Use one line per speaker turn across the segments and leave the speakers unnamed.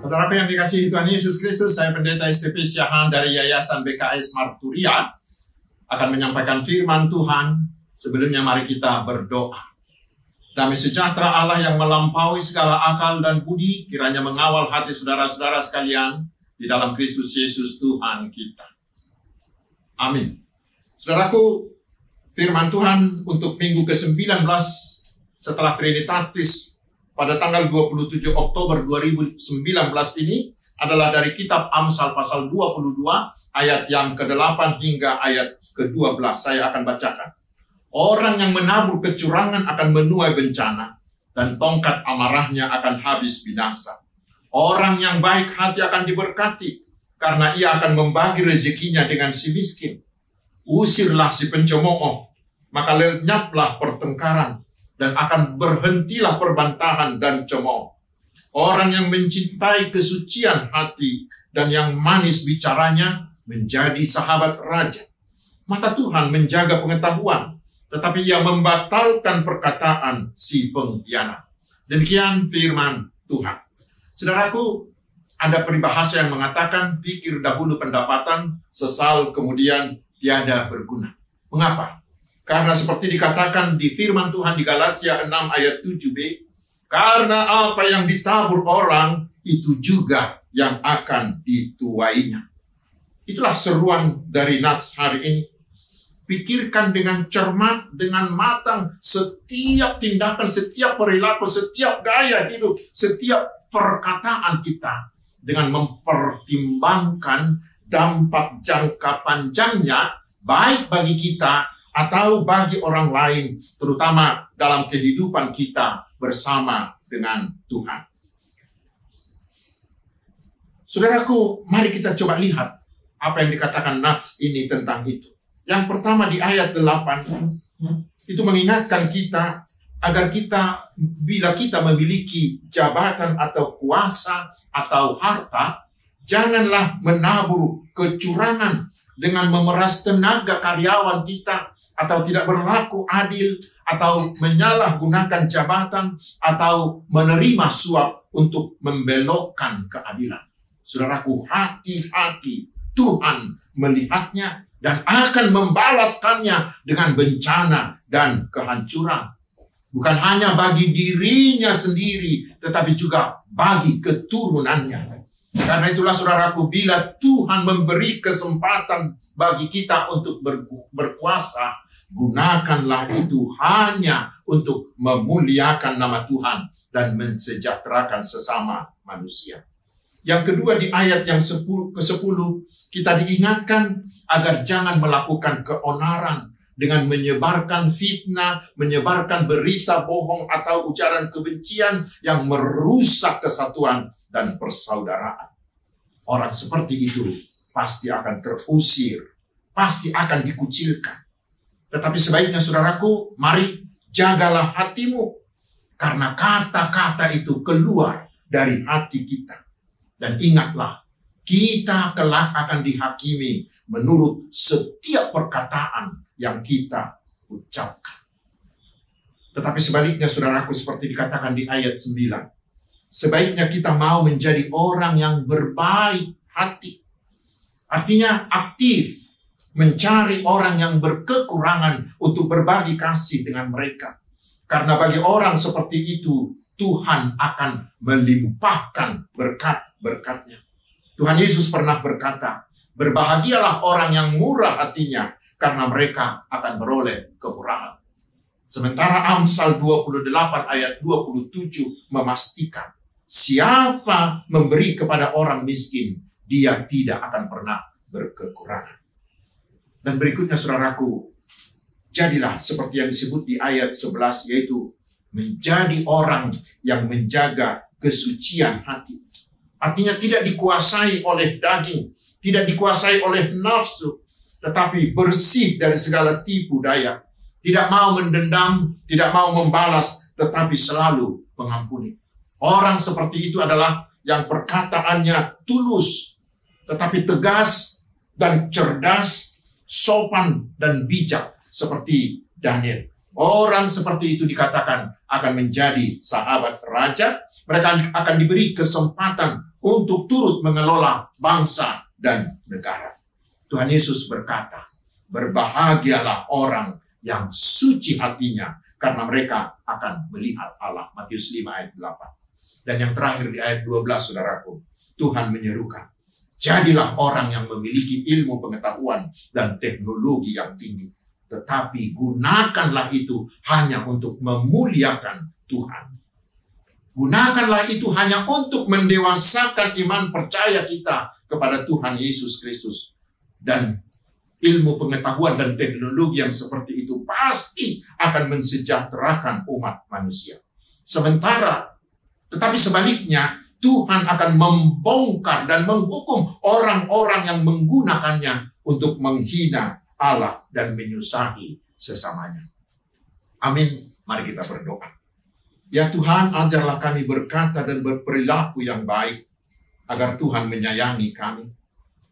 Saudara yang dikasihi Tuhan Yesus Kristus, saya Pendeta STP Siahaan dari Yayasan BKS Marturia akan menyampaikan firman Tuhan. Sebelumnya mari kita berdoa. Damai sejahtera Allah yang melampaui segala akal dan budi, kiranya mengawal hati saudara-saudara sekalian di dalam Kristus Yesus Tuhan kita. Amin. Saudaraku, firman Tuhan untuk minggu ke-19 setelah Trinitatis pada tanggal 27 Oktober 2019 ini adalah dari kitab Amsal pasal 22 ayat yang ke-8 hingga ayat ke-12. Saya akan bacakan. Orang yang menabur kecurangan akan menuai bencana, dan tongkat amarahnya akan habis binasa. Orang yang baik hati akan diberkati, karena ia akan membagi rezekinya dengan si miskin. Usirlah si pencemooh, maka lenyaplah pertengkaran, dan akan berhentilah perbantahan dan cemooh. Orang yang mencintai kesucian hati dan yang manis bicaranya menjadi sahabat raja. Mata Tuhan menjaga pengetahuan, tetapi ia membatalkan perkataan si pengkhianat. Demikian firman Tuhan. Saudaraku, ada peribahasa yang mengatakan pikir dahulu pendapatan, sesal kemudian tiada berguna. Mengapa? Karena seperti dikatakan di firman Tuhan di Galatia 6 ayat 7b, karena apa yang ditabur orang, itu juga yang akan dituainya. Itulah seruan dari Nats hari ini. Pikirkan dengan cermat, dengan matang, setiap tindakan, setiap perilaku, setiap gaya hidup, setiap perkataan kita, dengan mempertimbangkan dampak jangka panjangnya, baik bagi kita atau bagi orang lain, terutama dalam kehidupan kita bersama dengan Tuhan. Saudaraku, mari kita coba lihat apa yang dikatakan Nats ini tentang itu. Yang pertama di ayat 8, itu mengingatkan kita agar kita, bila kita memiliki jabatan atau kuasa atau harta, janganlah menabur kecurangan dengan memeras tenaga karyawan kita, atau tidak berlaku adil, atau menyalahgunakan jabatan, atau menerima suap untuk membelokkan keadilan. Saudaraku, hati-hati, Tuhan melihatnya dan akan membalaskannya dengan bencana dan kehancuran. Bukan hanya bagi dirinya sendiri, tetapi juga bagi keturunannya. Karena itulah saudaraku, bila Tuhan memberi kesempatan bagi kita untuk berkuasa, gunakanlah itu hanya untuk memuliakan nama Tuhan dan mensejahterakan sesama manusia. Yang kedua di ayat yang ke-10, kita diingatkan agar jangan melakukan keonaran dengan menyebarkan fitnah, menyebarkan berita bohong atau ujaran kebencian yang merusak kesatuan dan persaudaraan. Orang seperti itu pasti akan terusir, pasti akan dikucilkan. Tetapi sebaiknya saudaraku, mari jagalah hatimu, karena kata-kata itu keluar dari hati kita. Dan ingatlah, kita kelak akan dihakimi menurut setiap perkataan yang kita ucapkan. Tetapi sebaliknya saudaraku, seperti dikatakan di ayat 9, sebaiknya kita mau menjadi orang yang berbaik hati. Artinya aktif, mencari orang yang berkekurangan untuk berbagi kasih dengan mereka. Karena bagi orang seperti itu, Tuhan akan melimpahkan berkat-berkatnya. Tuhan Yesus pernah berkata, berbahagialah orang yang murah hatinya, karena mereka akan beroleh kemurahan. Sementara Amsal 28 ayat 27 memastikan, siapa memberi kepada orang miskin, dia tidak akan pernah berkekurangan. Dan berikutnya saudaraku, jadilah seperti yang disebut di ayat 11, yaitu menjadi orang yang menjaga kesucian hati. Artinya tidak dikuasai oleh daging, tidak dikuasai oleh nafsu, tetapi bersih dari segala tipu daya. Tidak mau mendendam, tidak mau membalas, tetapi selalu mengampuni. Orang seperti itu adalah yang perkataannya tulus, tetapi tegas dan cerdas, sopan dan bijak, seperti Daniel. Orang seperti itu dikatakan akan menjadi sahabat raja. Mereka akan diberi kesempatan untuk turut mengelola bangsa dan negara. Tuhan Yesus berkata, berbahagialah orang yang suci hatinya, karena mereka akan melihat Allah. Matius 5 ayat 8. Dan yang terakhir di ayat 12, saudaraku, Tuhan menyerukan, jadilah orang yang memiliki ilmu pengetahuan dan teknologi yang tinggi. Tetapi gunakanlah itu hanya untuk memuliakan Tuhan. Gunakanlah itu hanya untuk mendewasakan iman percaya kita kepada Tuhan Yesus Kristus. Dan ilmu pengetahuan dan teknologi yang seperti itu pasti akan mensejahterakan umat manusia. Tetapi sebaliknya, Tuhan akan membongkar dan menghukum orang-orang yang menggunakannya untuk menghina Allah dan menyusahi sesamanya. Amin. Mari kita berdoa. Ya Tuhan, ajarlah kami berkata dan berperilaku yang baik, agar Tuhan menyayangi kami.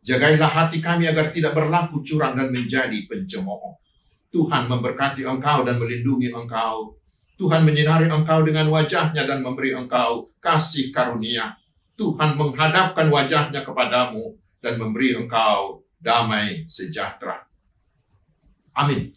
Jagailah hati kami agar tidak berlaku curang dan menjadi pencemooh. Tuhan memberkati engkau dan melindungi engkau. Tuhan menyinari engkau dengan wajahnya dan memberi engkau kasih karunia. Tuhan menghadapkan wajahnya kepadamu dan memberi engkau damai sejahtera. Amin.